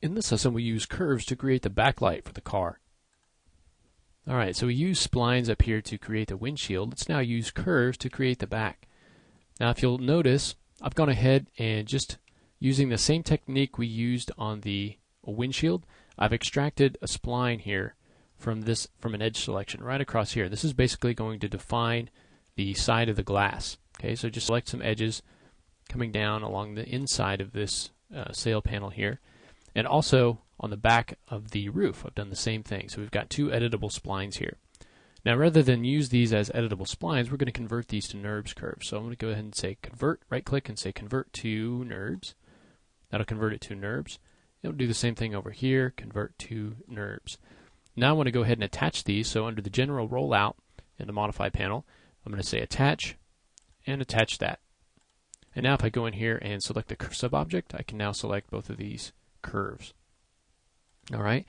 In this lesson, we use curves to create the backlight for the car. Alright, so we use splines up here to create the windshield. Let's now use curves to create the back. Now if you'll notice, I've gone ahead and just using the same technique we used on the windshield, I've extracted a spline here from an edge selection right across here. This is basically going to define the side of the glass. Okay, so just select some edges coming down along the inside of this sail panel here. And also on the back of the roof, I've done the same thing. So we've got two editable splines here. Now rather than use these as editable splines, we're going to convert these to NURBS curves. So I'm going to go ahead and say convert, right click and say convert to NURBS. That'll convert it to NURBS. It'll do the same thing over here, convert to NURBS. Now I want to go ahead and attach these. So under the general rollout in the modify panel, I'm going to say attach and attach that. And now if I go in here and select the curve subobject, I can now select both of these curves. Alright,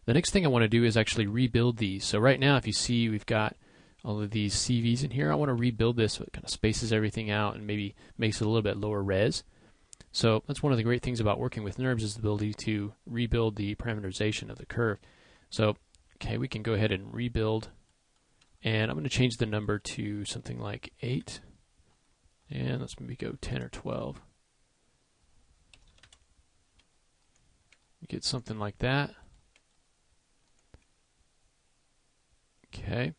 the next thing I want to do is actually rebuild these. So right now if you see we've got all of these CVs in here, I want to rebuild this so it kind of spaces everything out and maybe makes it a little bit lower res. So that's one of the great things about working with NURBS is the ability to rebuild the parameterization of the curve. So okay, we can go ahead and rebuild, and I'm going to change the number to something like 8, and let's maybe go 10 or 12. Get something like that. Okay.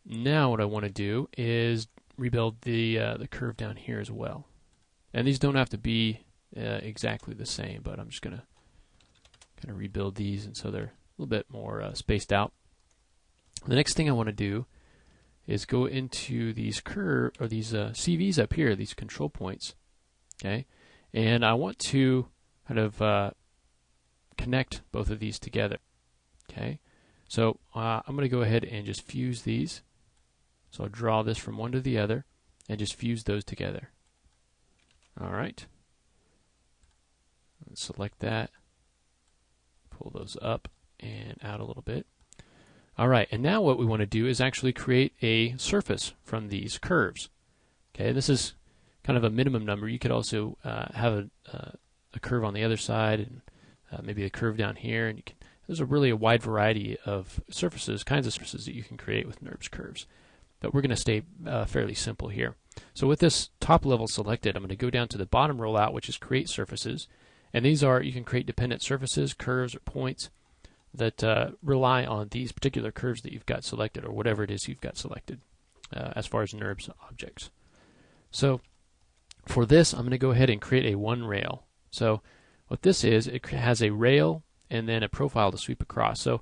Now what I want to do is rebuild the curve down here as well. And these don't have to be exactly the same, but I'm just going to kind of rebuild these, and so they're a little bit more spaced out. The next thing I want to do is go into these these CVs up here, these control points. Okay, and I want to kind of connect both of these together. Okay, so I'm going to go ahead and just fuse these. So I'll draw this from one to the other and just fuse those together. Alright, select that, pull those up and out a little bit. Alright, and now what we want to do is actually create a surface from these curves. Okay, this is kind of a minimum number. You could also have a curve on the other side, and maybe a curve down here, and there's a wide variety of surfaces, kinds of surfaces that you can create with NURBS curves. But we're going to stay fairly simple here. So with this top level selected, I'm going to go down to the bottom rollout, which is create surfaces, and these are, you can create dependent surfaces, curves, or points that rely on these particular curves that you've got selected, or whatever it is you've got selected as far as NURBS objects. So for this, I'm going to go ahead and create a one rail. So what this is, it has a rail and then a profile to sweep across. So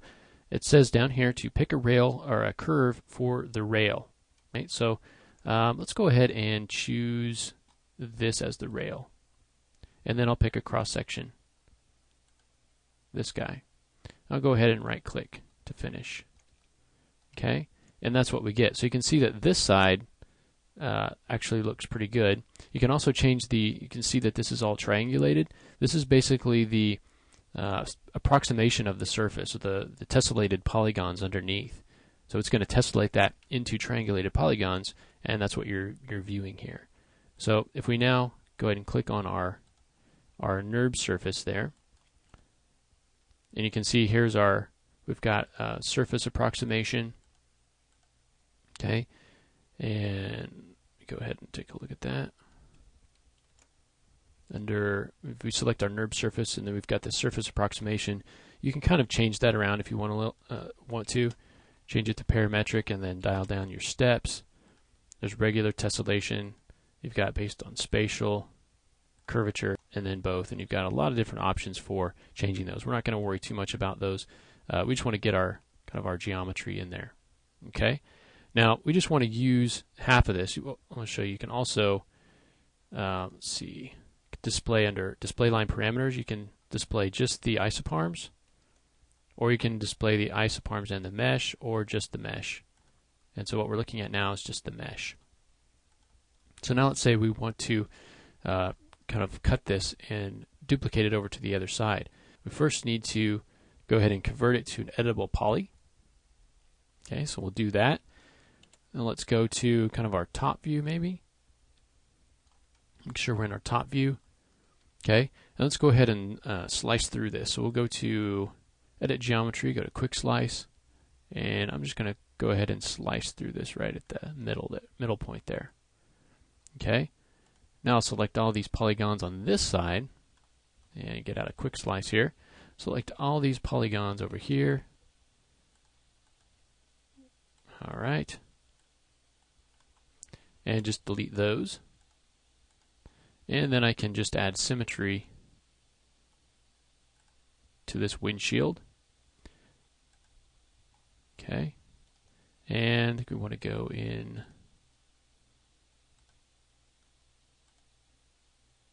it says down here to pick a rail or a curve for the rail. Right? So let's go ahead and choose this as the rail. And then I'll pick a cross section. This guy. I'll go ahead and right click to finish. Okay? And that's what we get. So you can see that this side actually looks pretty good. You can also change you can see that this is all triangulated. This is basically the approximation of the surface, or the tessellated polygons underneath. So it's going to tessellate that into triangulated polygons, and that's what you're viewing here. So if we now go ahead and click on our NURBS surface there, and you can see we've got surface approximation. Okay, and go ahead and take a look at that. If we select our NURBS surface, and then we've got the surface approximation, you can kind of change that around if you want to. Change it to parametric and then dial down your steps. There's regular tessellation. You've got based on spatial, curvature, and then both. And you've got a lot of different options for changing those. We're not going to worry too much about those. We just want to get our geometry in there. Okay. Now we just want to use half of this. I want to show you. You can also let's see. Display under display line parameters. You can display just the isoparms, or you can display the isoparms and the mesh, or just the mesh. And so what we're looking at now is just the mesh. So now let's say we want to kind of cut this and duplicate it over to the other side. We first need to go ahead and convert it to an editable poly. Okay, so we'll do that. And let's go to kind of our top view maybe. Make sure we're in our top view. Okay, Now let's go ahead and slice through this. So we'll go to Edit Geometry, go to Quick Slice, and I'm just going to go ahead and slice through this right at the middle point there. Okay. Now I'll select all these polygons on this side, and get out a Quick Slice here. Select all these polygons over here. All right. And just delete those. And then I can just add symmetry to this windshield. Okay. And I think we want to go in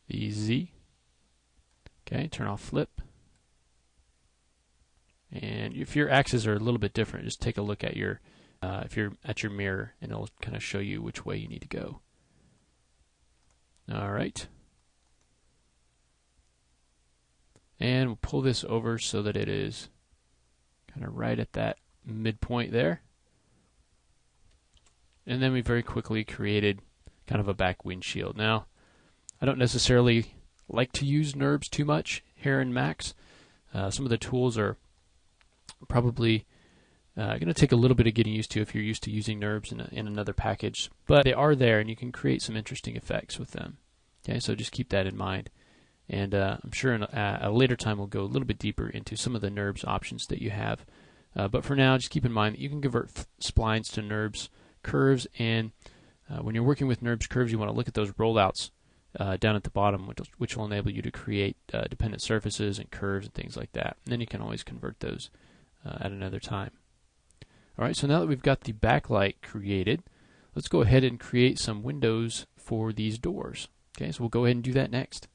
the Z. Okay, turn off flip. And if your axes are a little bit different, just take a look at your if you're at your mirror, and it'll kind of show you which way you need to go. All right. And we'll pull this over so that it is kind of right at that midpoint there. And then we very quickly created kind of a back windshield. Now, I don't necessarily like to use NURBS too much here in Max. Some of the tools are probably going to take a little bit of getting used to if you're used to using NURBS in another package, but they are there and you can create some interesting effects with them. Okay, so just keep that in mind. And I'm sure in a later time we'll go a little bit deeper into some of the NURBS options that you have. But for now, just keep in mind that you can convert splines to NURBS curves, and when you're working with NURBS curves, you want to look at those rollouts down at the bottom, which will enable you to create dependent surfaces and curves and things like that. And then you can always convert those at another time. All right, so now that we've got the backlight created, let's go ahead and create some windows for these doors. Okay, so we'll go ahead and do that next.